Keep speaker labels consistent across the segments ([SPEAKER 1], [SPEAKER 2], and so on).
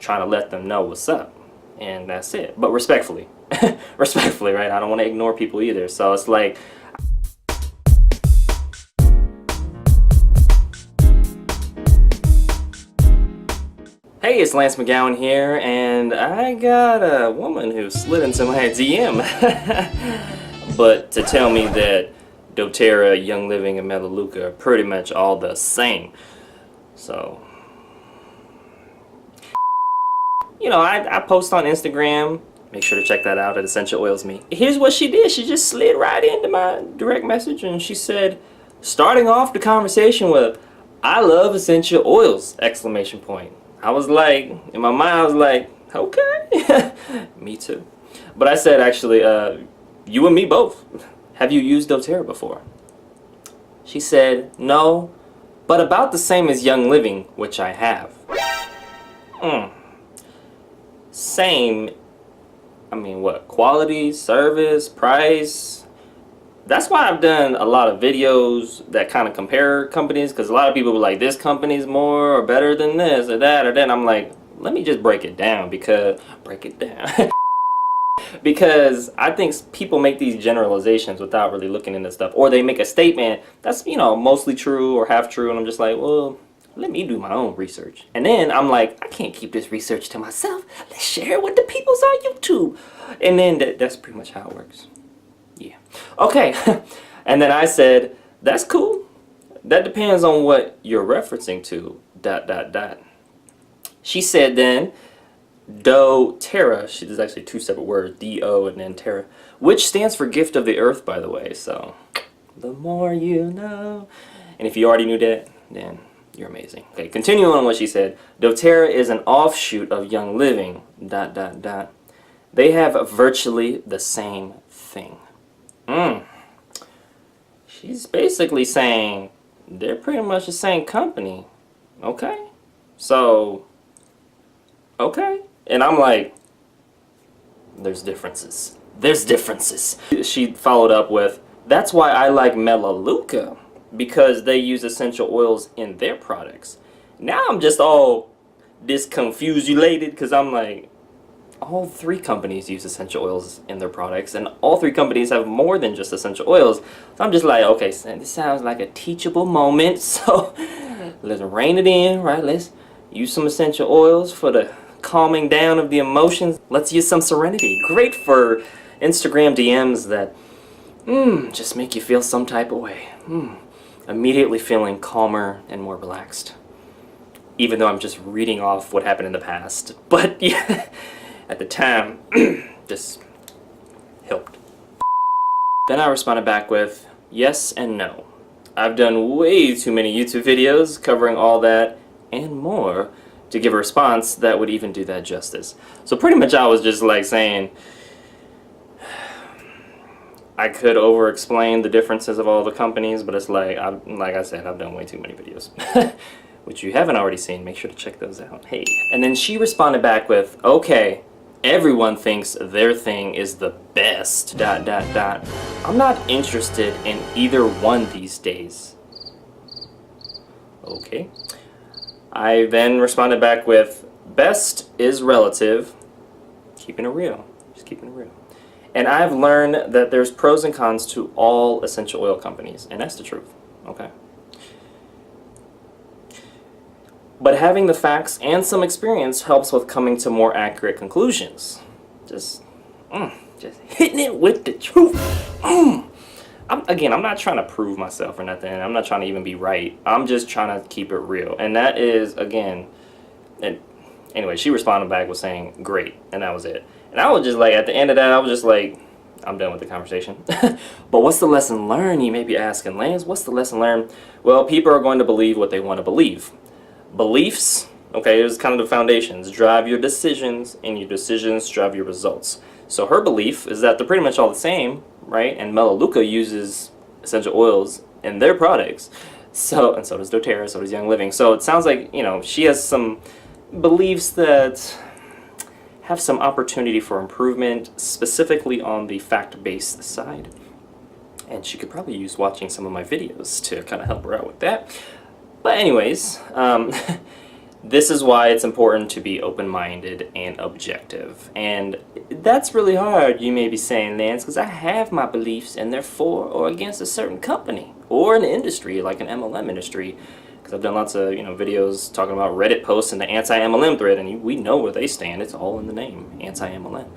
[SPEAKER 1] trying to let them know what's up, and that's it. But respectfully, respectfully, right? I don't want to ignore people either. So it's like, hey, it's Lance McGowan here, and I got a woman who slid into my DM, but to tell me that doTERRA, Young Living, and Melaleuca are pretty much all the same. So, you know, I post on Instagram. Make sure to check that out at Essential Oils Me. Here's what she did. She just slid right into my direct message, and she said, starting off the conversation with, "I love essential oils!" exclamation point. I was like, in my mind, I was like, okay, me too. But I said, actually, you and me both. Have you used doTERRA before? She said, no, but about the same as Young Living, which I have. Same, I mean, what? Quality, service, price? That's why I've done a lot of videos that kind of compare companies, because a lot of people were like, this company's more or better than this or that or that. I'm like, let me just break it down, because because I think people make these generalizations without really looking into stuff, or they make a statement that's, you know, mostly true or half true, and I'm just like, well, let me do my own research. And then I'm like, I can't keep this research to myself. Let's share it with the peoples on YouTube. And then that's pretty much how it works. Yeah. Okay. And then I said, that's cool. That depends on what you're referencing to, ... She said then, doTERRA, there's actually two separate words, D-O and then Terra, which stands for gift of the earth, by the way. So, the more you know. And if you already knew that, then you're amazing. Okay, continuing on what she said, doTERRA is an offshoot of Young Living, ... They have virtually the same thing. She's basically saying they're pretty much the same company. Okay. So, okay. And I'm like, there's differences. There's differences. She followed up with, that's why I like Melaleuca, because they use essential oils in their products. Now I'm just all disconfused-ulated, because I'm like, all three companies use essential oils in their products, and all three companies have more than just essential oils. So I'm just like, okay, so this sounds like a teachable moment, so let's rein it in, right? Let's use some essential oils for the calming down of the emotions. Let's use some serenity. Great for Instagram DMs that just make you feel some type of way. Immediately feeling calmer and more relaxed. Even though I'm just reading off what happened in the past. But yeah, at the time, just helped. Then I responded back with, yes and no. I've done way too many YouTube videos covering all that and more to give a response that would even do that justice. So pretty much I was just like saying, I could over-explain the differences of all the companies, but it's like, like I said, I've done way too many videos. Which you haven't already seen, make sure to check those out. Hey. And then she responded back with, okay, everyone thinks their thing is the best, ... I'm not interested in either one these days. Okay. I then responded back with, best is relative. Keeping it real. Just keeping it real. And I've learned that there's pros and cons to all essential oil companies. And that's the truth. Okay. But having the facts and some experience helps with coming to more accurate conclusions. Just hitting it with the truth. I'm not trying to prove myself or nothing. I'm not trying to even be right. I'm just trying to keep it real. And that is, again, and anyway, she responded back with saying, great. And that was it. And I was just like, at the end of that, I was just like, I'm done with the conversation. But what's the lesson learned? You may be asking, Lance, what's the lesson learned? Well, people are going to believe what they want to believe. Beliefs, okay, is kind of the foundations, drive your decisions, and your decisions drive your results. So her belief is that they're pretty much all the same, right? And Melaleuca uses essential oils in their products. So, and so does doTERRA, so does Young Living. So it sounds like, you know, she has some beliefs that have some opportunity for improvement, specifically on the fact-based side. And she could probably use watching some of my videos to kind of help her out with that. But anyways, This is why it's important to be open-minded and objective. And that's really hard, you may be saying, Lance, because I have my beliefs and they're for or against a certain company or an industry, like an MLM industry. Because I've done lots of videos talking about Reddit posts and the anti-MLM thread, and we know where they stand. It's all in the name, anti-MLM.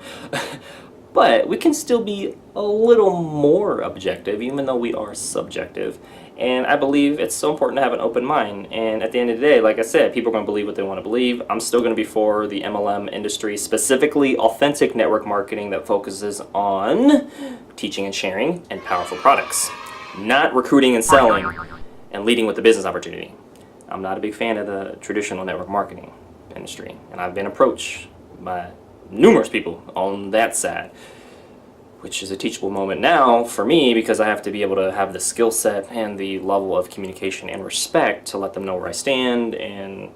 [SPEAKER 1] But we can still be a little more objective, even though we are subjective. And I believe it's so important to have an open mind. And at the end of the day, like I said, people are going to believe what they want to believe. I'm still going to be for the MLM industry, specifically authentic network marketing that focuses on teaching and sharing and powerful products, not recruiting and selling and leading with the business opportunity. I'm not a big fan of the traditional network marketing industry, and I've been approached by numerous people on that side, which is a teachable moment now for me, because I have to be able to have the skill set and the level of communication and respect to let them know where I stand, and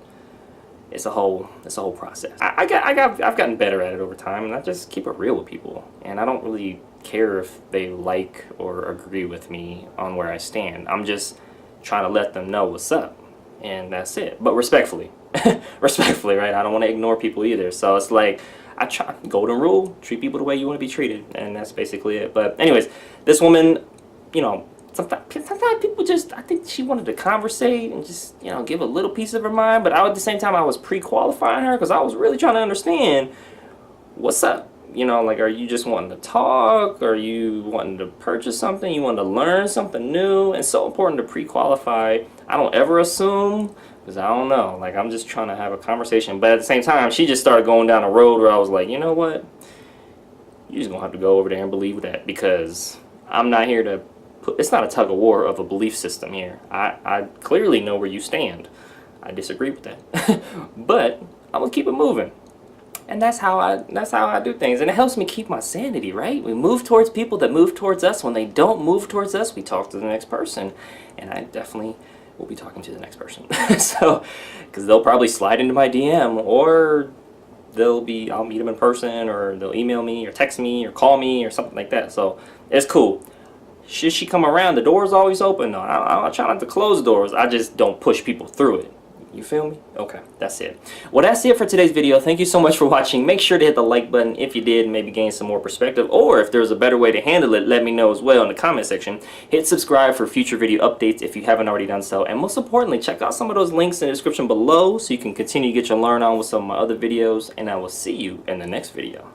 [SPEAKER 1] it's a whole process. I've gotten better at it over time, and I just keep it real with people, and I don't really care if they like or agree with me on where I stand. I'm just trying to let them know what's up, and that's it. But respectfully, respectfully, right? I don't want to ignore people either. So it's like, I try, golden rule, treat people the way you want to be treated, and that's basically it. But anyways, this woman, sometimes people just, I think she wanted to conversate and just, give a little piece of her mind, but at the same time I was pre-qualifying her because I was really trying to understand what's up. Like, are you just wanting to talk? Are you wanting to purchase something? You want to learn something new? It's so important to pre-qualify. I don't ever assume, because I don't know. Like, I'm just trying to have a conversation. But at the same time, she just started going down a road where I was like, you know what? You're just going to have to go over there and believe that, because I'm not here to put, it's not a tug of war of a belief system here. I clearly know where you stand. I disagree with that. But I'm going to keep it moving. And that's how I do things, and it helps me keep my sanity, right? We move towards people that move towards us. When they don't move towards us, we talk to the next person, and I definitely will be talking to the next person. So, because they'll probably slide into my DM, or I'll meet them in person, or they'll email me, or text me, or call me, or something like that. So it's cool. Should she come around, the door's always open. No, I try not to close doors. I just don't push people through it. You feel me? Okay, that's it. Well, that's it for today's video. Thank you so much for watching. Make sure to hit the like button if you did, maybe gain some more perspective, or if there's a better way to handle it, let me know as well in the comment section. Hit subscribe for future video updates if you haven't already done so, and most importantly, check out some of those links in the description below so you can continue to get your learn on with some of my other videos, and I will see you in the next video.